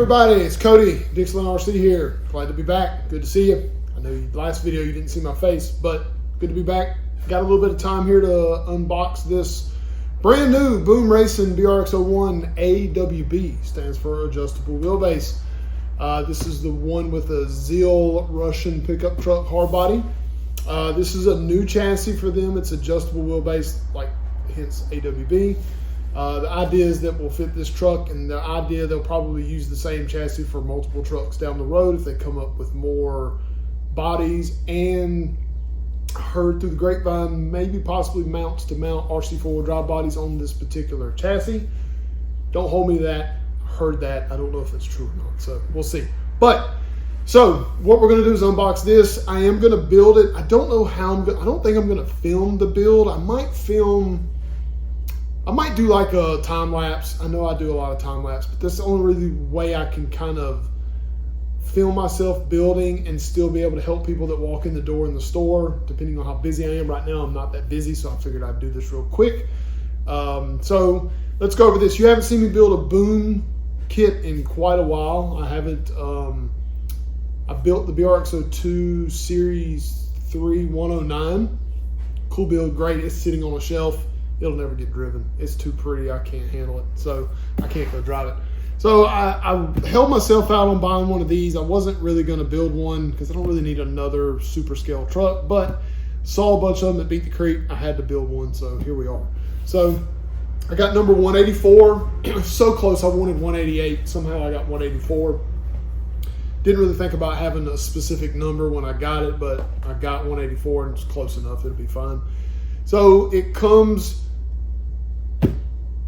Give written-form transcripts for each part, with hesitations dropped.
everybody, it's Cody, Dixieland RC here. Glad to be back. Good to see you. I know last video you didn't see my face, but good to be back. Got a little bit of time here to unbox this brand new Boom Racing BRX01 AWB. Stands for adjustable wheelbase. This is the one with a Zil Russian pickup truck hard body. This is a new chassis for them. It's adjustable wheelbase, like hence AWB. The idea is that we'll fit this truck, and the idea they'll probably use the same chassis for multiple trucks down the road if they come up with more bodies, and heard through the grapevine maybe possibly mounts to mount RC four-wheel drive bodies on this particular chassis. Don't hold me to that. Heard that. I don't know if it's true or not, so we'll see. But so what we're going to do is unbox this. I am going to build it. I don't know how I don't think I'm going to film the build. I might do like a time lapse. I know I do a lot of time lapse, but that's the only really way I can kind of film myself building and still be able to help people that walk in the door in the store, depending on how busy I am. Right now, I'm not that busy, so I figured I'd do this real quick. So let's go over this. You haven't seen me build a Boom kit in quite a while. I haven't. I built the BRX02 Series 3 109. Cool build, great. It's sitting on a shelf. It'll never get driven. It's too pretty. I can't handle it, so I can't go drive it. So I held myself out on buying one of these. I wasn't really going to build one because I don't really need another super scale truck, but saw a bunch of them that beat the creek. I had to build one, so here we are. So I got number 184. So close. I wanted 188. Somehow I got 184. Didn't really think about having a specific number when I got it, but I got 184 and it's close enough. It'll be fine. So it comes,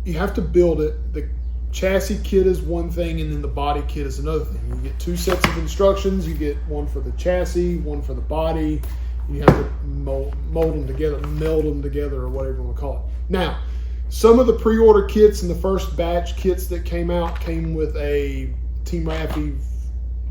you have to build it. The chassis kit is one thing, and then the body kit is another thing. You get two sets of instructions. You get one for the chassis, one for the body. You have to mold them together, meld them together, or whatever you want to call it. Now, some of the pre-order kits and the first batch kits that came out came with a Team Raffy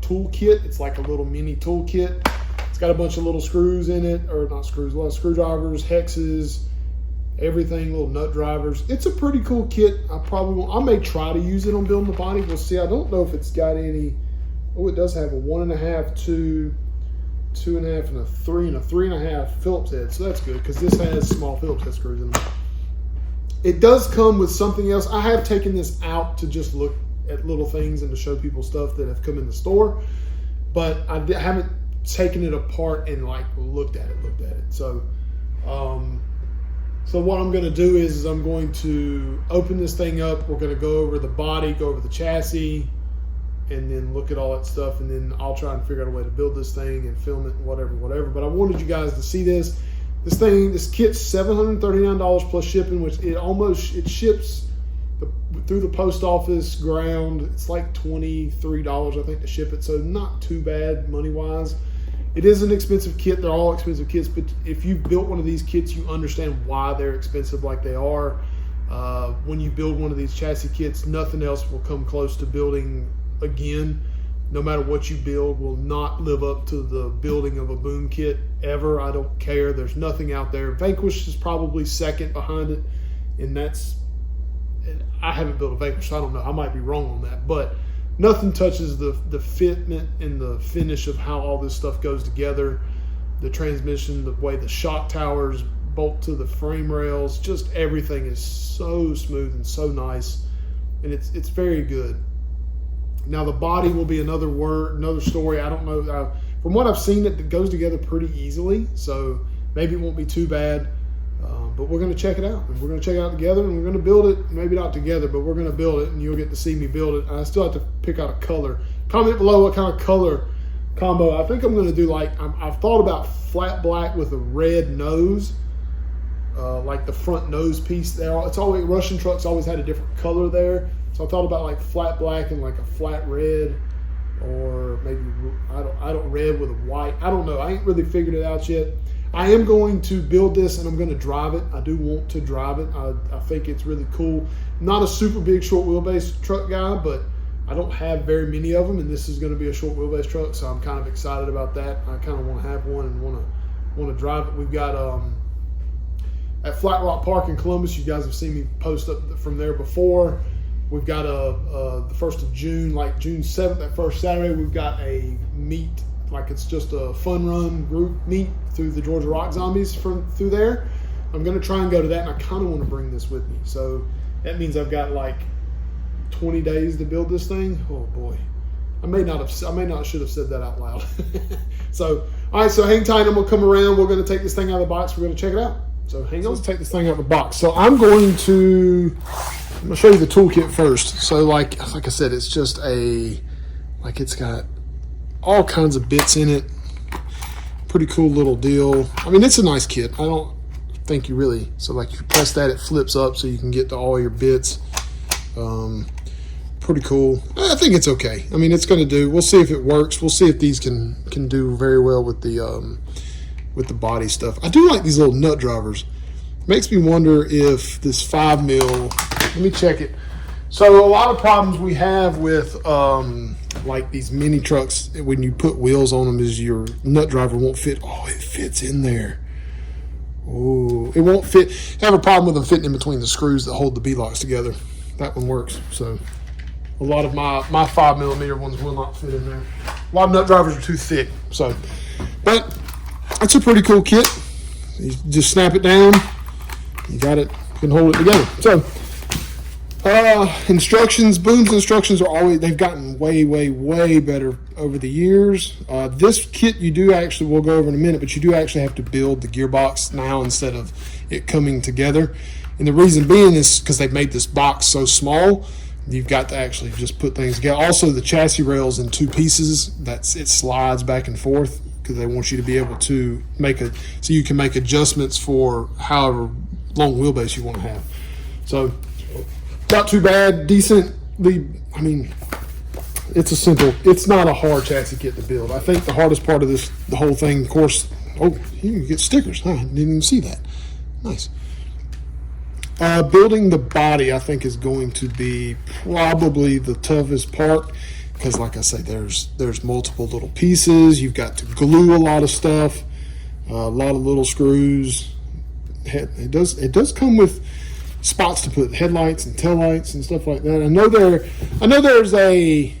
tool kit. It's like a little mini tool kit. It's got a bunch of little screws in it, or not screws, a lot of screwdrivers, hexes, everything, little nut drivers. It's a pretty cool kit. I may try to use it on building the body. We'll see. I don't know if it's got any. Oh, it does have a 1.5, 2, 2.5, and a 3, and a 3.5 Phillips head. So that's good because this has small Phillips head screws in it. It does come with something else. I have taken this out to just look at little things and to show people stuff that have come in the store, but I haven't taken it apart and like looked at it. So so what I'm going to do is I'm going to open this thing up. We're going to go over the body, go over the chassis, and then look at all that stuff, and then I'll try and figure out a way to build this thing and film it and whatever. But I wanted you guys to see this. This kit's $739 plus shipping, which it ships through the post office ground. It's like $23, I think, to ship it, so not too bad money wise. It is an expensive kit. They're all expensive kits, but if you've built one of these kits, you understand why they're expensive like they are. When you build one of these chassis kits, nothing else will come close to building again. No matter what you build will not live up to the building of a Boom kit ever. I don't care. There's nothing out there. Vanquish is probably second behind it, and I haven't built a Vanquish, so I don't know. I might be wrong on that, but nothing touches the fitment and the finish of how all this stuff goes together. The transmission, the way the shock towers bolt to the frame rails, just everything is so smooth and so nice, and it's very good. Now the body will be another story. I don't know. From what I've seen, it goes together pretty easily, so maybe it won't be too bad. But we're going to check it out, and we're going to check it out together, and we're going to build it. Maybe not together, but we're going to build it, and you'll get to see me build it. I still have to pick out a color. Comment below what kind of color combo. I think I'm going to do like, I've thought about flat black with a red nose, like the front nose piece there. It's always, Russian trucks always had a different color there. So I thought about like flat black and like a flat red, or maybe I don't red with a white. I don't know. I ain't really figured it out yet. I am going to build this, and I'm going to drive it. I do want to drive it. I think it's really cool. Not a super big short wheelbase truck guy, but I don't have very many of them, and this is going to be a short wheelbase truck, so I'm kind of excited about that. I kind of want to have one and want to drive it. We've got at Flat Rock Park in Columbus. You guys have seen me post up from there before. We've got the 1st of June, like June 7th, that first Saturday, we've got a meet, like it's just a fun run group meet through the Georgia Rock Zombies through there. I'm going to try and go to that, and I kind of want to bring this with me. So that means I've got like 20 days to build this thing. Oh boy, I may not should have said that out loud. So all right, so hang tight. I'm gonna come around. We're going to take this thing out of the box. We're going to check it out. So hang on. Let's take this thing out of the box. So I'm going to show you the toolkit first. So like I said, it's just it's got all kinds of bits in it. Pretty cool little deal. I mean, it's a nice kit. I don't think you really, so like you press that, it flips up so you can get to all your bits. Pretty cool. I think it's okay. I mean, it's going to do. We'll see if it works. We'll see if these can do very well with the body stuff. I do like these little nut drivers. Makes me wonder if this 5mm, let me check it. So a lot of problems we have with like these mini trucks when you put wheels on them is your nut driver won't fit. Oh, it fits in there. Oh, it won't fit. I have a problem with them fitting in between the screws that hold the B-locks together. That one works. So a lot of my 5mm ones will not fit in there. A lot of nut drivers are too thick. So, but it's a pretty cool kit. You just snap it down. You got it. You can hold it together. So, instructions. Boom's instructions are always, they've gotten way, way, way better over the years. This kit you do actually, we'll go over in a minute, but you do actually have to build the gearbox now instead of it coming together. And the reason being is because they've made this box so small, you've got to actually just put things together. Also, the chassis rail's in 2 pieces. It slides back and forth because they want you to be able to so you can make adjustments for however long wheelbase you want to have. So, not too bad, decently. I mean, it's not a hard chassis kit to build. I think the hardest part of the whole thing, of course, oh, you can get stickers. Huh? I didn't even see that. Nice. Building the body, I think, is going to be probably the toughest part because, like I say, there's multiple little pieces. You've got to glue a lot of stuff, a lot of little screws. It does come with spots to put headlights and taillights and stuff like that. I know there's a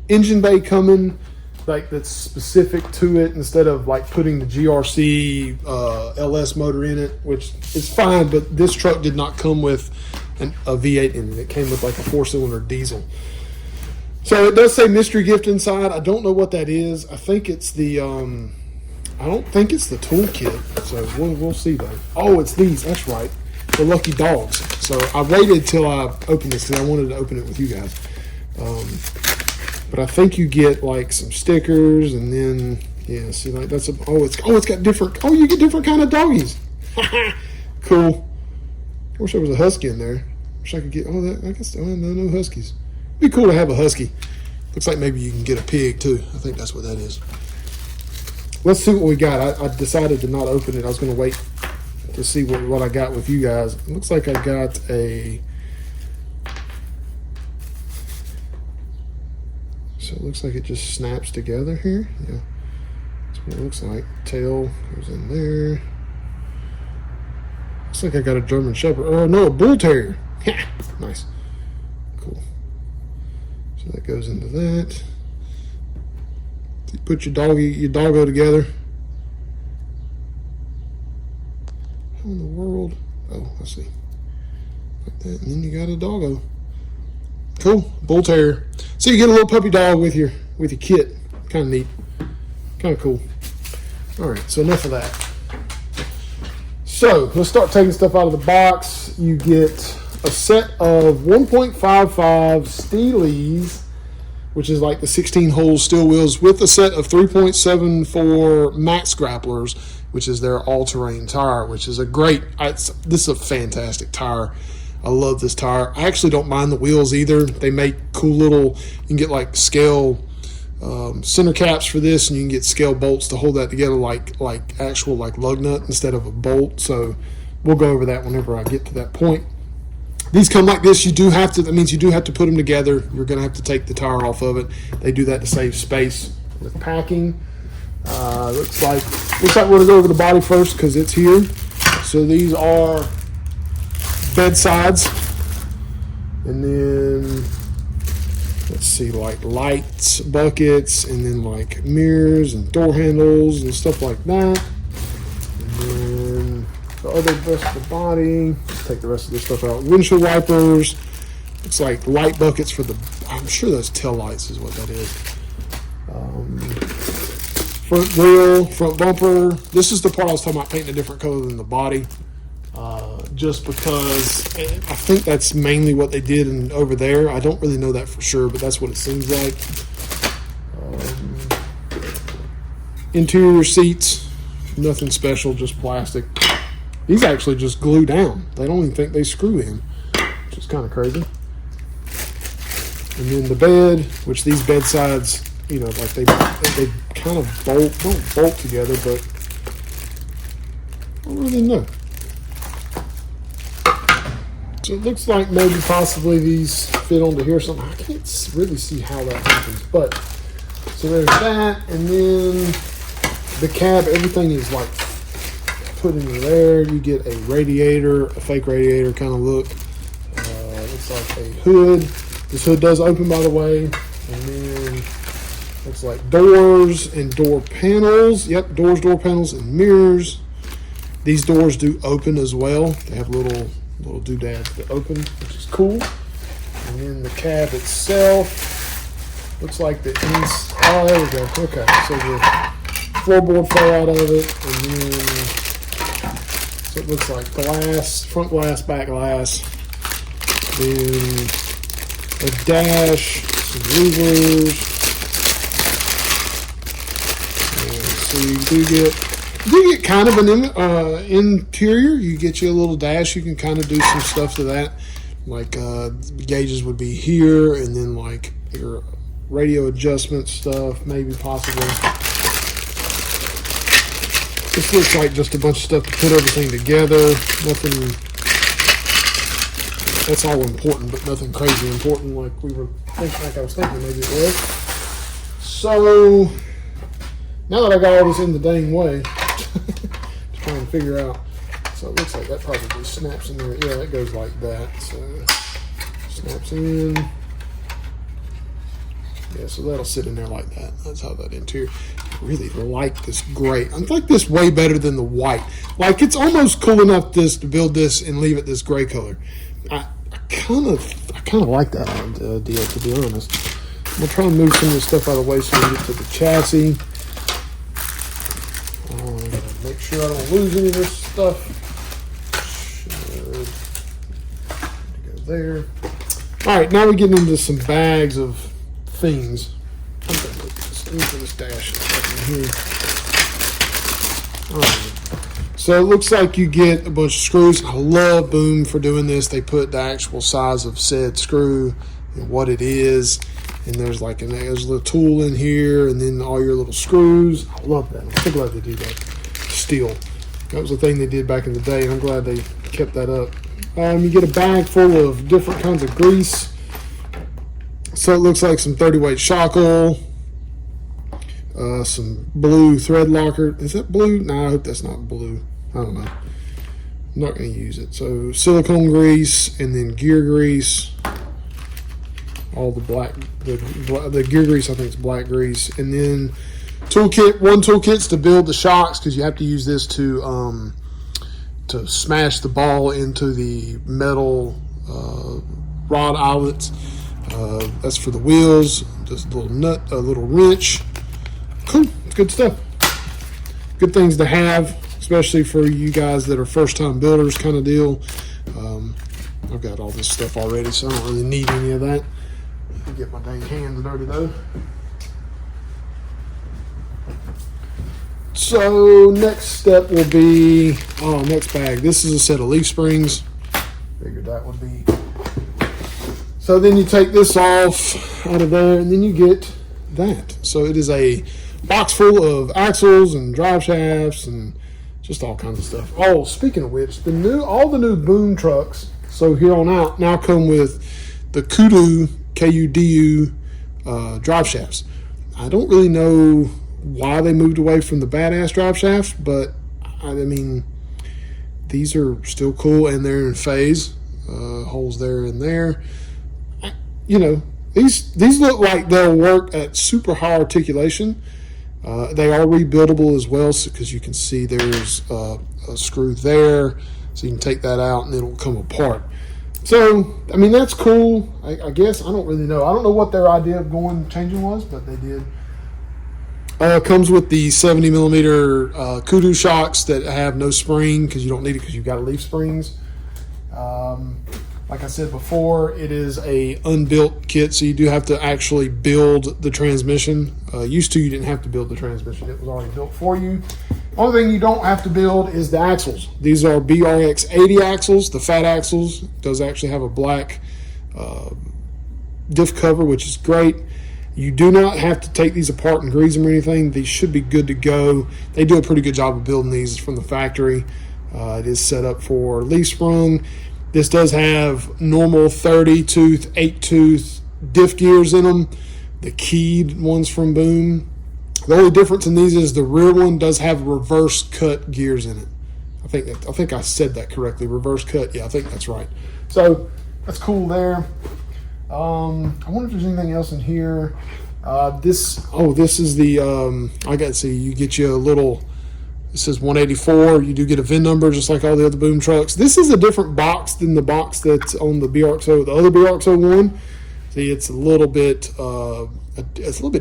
engine bay coming, like that's specific to it instead of like putting the GRC LS motor in it, which is fine, but this truck did not come with a V8 engine. It came with like a 4-cylinder diesel. So it does say mystery gift inside. I don't know what that is. I think it's the I don't think it's the toolkit. So we'll see though. Oh, it's these. That's right. The lucky dogs. So I waited till I opened this because I wanted to open it with you guys. But I think you get like some stickers and then yeah, see like that's it's got different. Oh, you get different kind of doggies. Cool. I wish there was a husky in there. Wish I could get. Oh, that I guess no huskies. It'd be cool to have a husky. Looks like maybe you can get a pig too. I think that's what that is. Let's see what we got. I decided to not open it. I was going to wait to see what I got with you guys. It looks like I got a. So it looks like it just snaps together here. Yeah, that's what it looks like. Tail goes in there. Looks like I got a German Shepherd. Oh no, a Bull Terrier. Nice, cool. So that goes into that. You put your doggo together. How in the world? Oh, I see. Like that, and then you got a doggo. Cool, Bull Terrier. So you get a little puppy dog with your kit. Kind of neat. Kind of cool. All right, so enough of that. So let's start taking stuff out of the box. You get a set of 1.55 Steelies, which is like the 16-hole steel wheels, with a set of 3.74 Max Grapplers, which is their all-terrain tire, which is this is a fantastic tire. I love this tire. I actually don't mind the wheels either. They make cool little, you can get like scale center caps for this, and you can get scale bolts to hold that together like actual like lug nut instead of a bolt. So we'll go over that whenever I get to that point. These come like this. That means you do have to put them together. You're going to have to take the tire off of it. They do that to save space with packing. Looks like we're going to go over the body first because it's here. So these are bedsides. And then, let's see, like lights, buckets, and then like mirrors and door handles and stuff like that. And then the other rest of the body, let's take the rest of this stuff out. Windshield wipers. It's like light buckets for the, I'm sure those tail lights is what that is. Front wheel, front bumper. This is the part I was talking about painting a different color than the body. Just because I think that's mainly what they did over there. I don't really know that for sure, but that's what it seems like. Interior seats, nothing special, just plastic. These actually just glue down. They don't even think they screw in, which is kind of crazy. And then the bed, which these bedsides, you know, like they kind of don't bolt together, but I don't really know. So it looks like maybe possibly these fit onto here something. I can't really see how that happens, but so there's that, and then the cab, everything is like put into there. You get a radiator, a fake radiator kind of look. Looks like a hood. This hood does open, by the way, and then looks like doors and door panels. Yep, doors, door panels, and mirrors. These doors do open as well. They have little doodads that open, which is cool. And then the cab itself looks like the oh, there we go. Okay, so the floorboard fell out of it, and then so it looks like glass, front glass, back glass. Then a dash, some louvers. So you do get kind of an interior. You get you a little dash. You can kind of do some stuff to that. Like gauges would be here, and then like your radio adjustment stuff, maybe possibly. This looks like just a bunch of stuff to put everything together. Nothing. That's all important, but nothing crazy important like we were thinking. Like I was thinking, maybe it was. So now that I got all this in the dang way, just trying to figure out. So it looks like that probably snaps in there. Yeah, that goes like that. So snaps in. Yeah, so that'll sit in there like that. That's how that interior. I really like this gray. I like this way better than the white. Like it's almost cool enough to build this and leave it this gray color. I kind of like that deal, to be honest. I'm gonna try and move some of this stuff out of the way so we can get to the chassis. Make sure I don't lose any of this stuff. Should go there. All right, now we're getting into some bags of things. I'm gonna put this into this dash in here. All right. So it looks like you get a bunch of screws. I love Boom for doing this. They put the actual size of said screw and what it is. And there's like there's a little tool in here, and then all your little screws. I love that. I'm so glad they do that. Steel. That was the thing they did back in the day, and I'm glad they kept that up. You get a bag full of different kinds of grease. So it looks like some 30-weight shock oil. Some blue thread locker. Is that blue? No, I hope that's not blue. I don't know. I'm not going to use it. So silicone grease, and then gear grease. All the black, the gear grease, I think it's black grease. And then toolkit, one toolkit's to build the shocks, because you have to use this to smash the ball into the metal rod eyelets. That's for the wheels. Just a little nut, a little wrench. Cool, it's good stuff. Good things to have, especially for you guys that are first-time builders kind of deal. I've got all this stuff already, so I don't really need any of that. I'll get my dang hands dirty though. So next step will be, next bag. This is a set of leaf springs. Figured that would be. So then you take this off out of there, and then you get that. So it is a box full of axles and drive shafts and just all kinds of stuff. Oh, speaking of which, all the new Boom trucks, so here on out, now come with the Kudu, K-U-D-U drive shafts. I don't really know why they moved away from the badass drive shafts, but I mean, these are still cool, and they're in phase. Holes there and there. you know, these look like they'll work at super high articulation. They are rebuildable as well, because you can see there's a screw there, so you can take that out and it'll come apart. So, I mean, that's cool. I guess I don't really know. I don't know what their idea of changing was, but they did. Comes with the 70 millimeter kudu shocks that have no spring, because you don't need it because you've got leaf springs. Like I said before, it is a unbuilt kit, so you do have to actually build the transmission. Used to, you didn't have to build the transmission. It was already built for you. Only thing you don't have to build is the axles. These are BRX80 axles, the fat axles. It does actually have a black diff cover, which is great. You do not have to take these apart and grease them or anything. These should be good to go. They do a pretty good job of building these from the factory. It is set up for leaf sprung. This does have normal 30-tooth, 8-tooth diff gears in them, the keyed ones from Boom. The only difference in these is the rear one does have reverse cut gears in it. I think I said that correctly. Reverse cut. Yeah, I think that's right. So that's cool there. I wonder if there's anything else in here. This is the I got to see. You get you a little. It says 184. You do get a VIN number, just like all the other Boom trucks. This is a different box than the box that's on the BRX01. The other BRX01. See, it's a little bit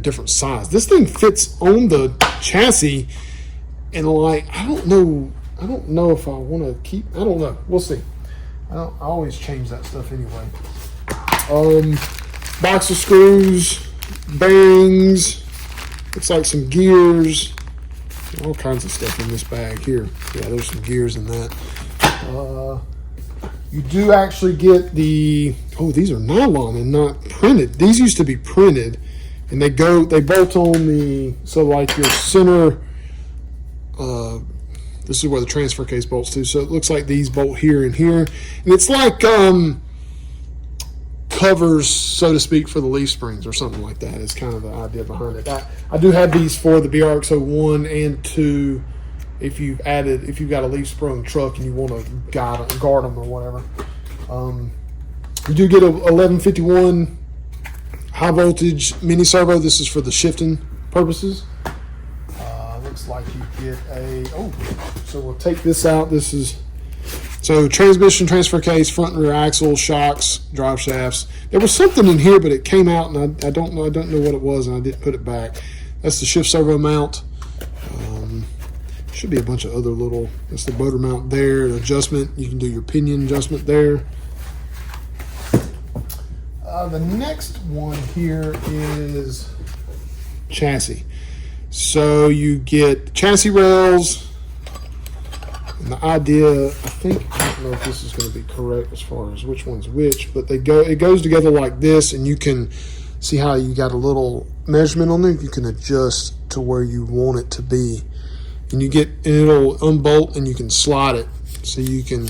different size. This thing fits on the chassis, and like I don't know if I want to keep. I don't know. We'll see. I always change that stuff anyway. Box of screws, bearings. Looks like some gears. All kinds of stuff in this bag here. Yeah, there's some gears in that. You do actually get the, these are nylon and not printed. These used to be printed, and they bolt on the, so like your center, this is where the transfer case bolts to. So it looks like these bolt here and here. And it's like covers, so to speak, for the leaf springs or something like that is kind of the idea behind it. I do have these for the BRX01 and 2 if you've got a leaf sprung truck and you want to guard them or whatever. You do get a 1151 high voltage mini servo. This is for the shifting purposes. Looks like you get so we'll take this out. This is transmission, transfer case, front and rear axle, shocks, drive shafts. There was something in here, but it came out, and I don't know what it was, and I didn't put it back. That's the shift servo mount. Should be a bunch of other little. That's the motor mount there. The adjustment. You can do your pinion adjustment there. The next one here is chassis. So you get chassis rails. And the idea, I don't know if this is going to be correct as far as which one's which, but it goes together like this, and you can see how you got a little measurement on there. You can adjust to where you want it to be. And it'll unbolt, and you can slide it. So you can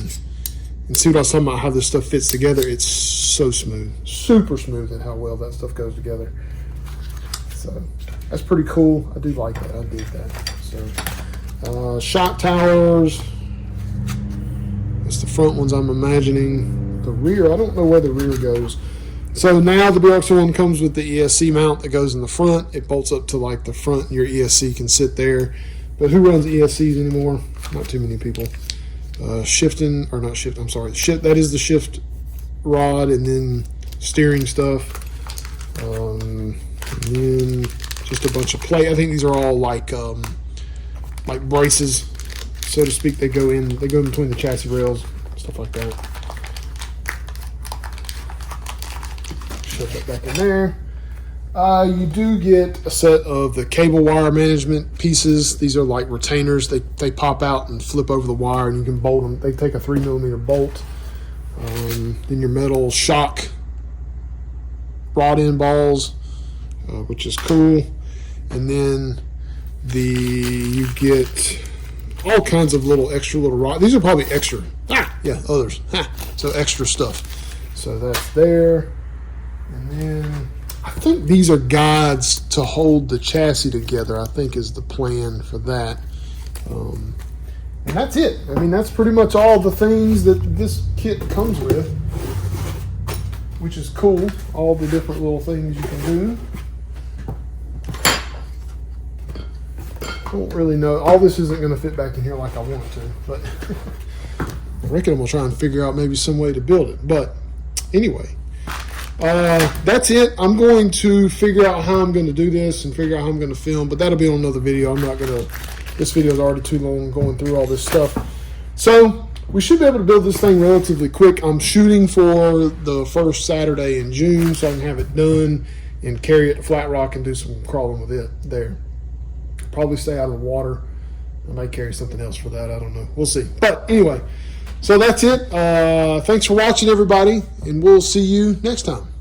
see what I was talking about, how this stuff fits together. It's so smooth, super smooth, and how well that stuff goes together. So that's pretty cool. I do like that. I dig that. So shock towers. That's the front ones I'm imagining. The rear, I don't know where the rear goes. So now the BRX01 comes with the ESC mount that goes in the front. It bolts up to like the front, and your ESC can sit there. But who runs ESCs anymore? Not too many people. That is the shift rod, and then steering stuff. And then just a bunch of plate. I think these are all like braces, so to speak. They go in between the chassis rails, stuff like that. Shove that back in there. You do get a set of the cable wire management pieces. These are like retainers. They pop out and flip over the wire, and you can bolt them. They take a 3mm bolt. Then your metal shock rod end balls, which is cool. And then you get all kinds of extra little rods. These are probably extra. Others. So extra stuff. So that's there. And then I think these are guides to hold the chassis together, I think is the plan for that. And that's it. I mean, that's pretty much all the things that this kit comes with. which is cool. All the different little things you can do. I don't really know. All this isn't going to fit back in here like I want to, but I reckon I'm going to try and figure out maybe some way to build it. But anyway, that's it. I'm going to figure out how I'm going to do this and figure out how I'm going to film, but that'll be on another video. I'm not going to, this video is already too long going through all this stuff. So we should be able to build this thing relatively quick. I'm shooting for the first Saturday in June so I can have it done and carry it to Flat Rock and do some crawling with it there. Probably stay out of the water. I might carry something else for that. I don't know. We'll see. But anyway, so that's it. Thanks for watching, everybody, and we'll see you next time.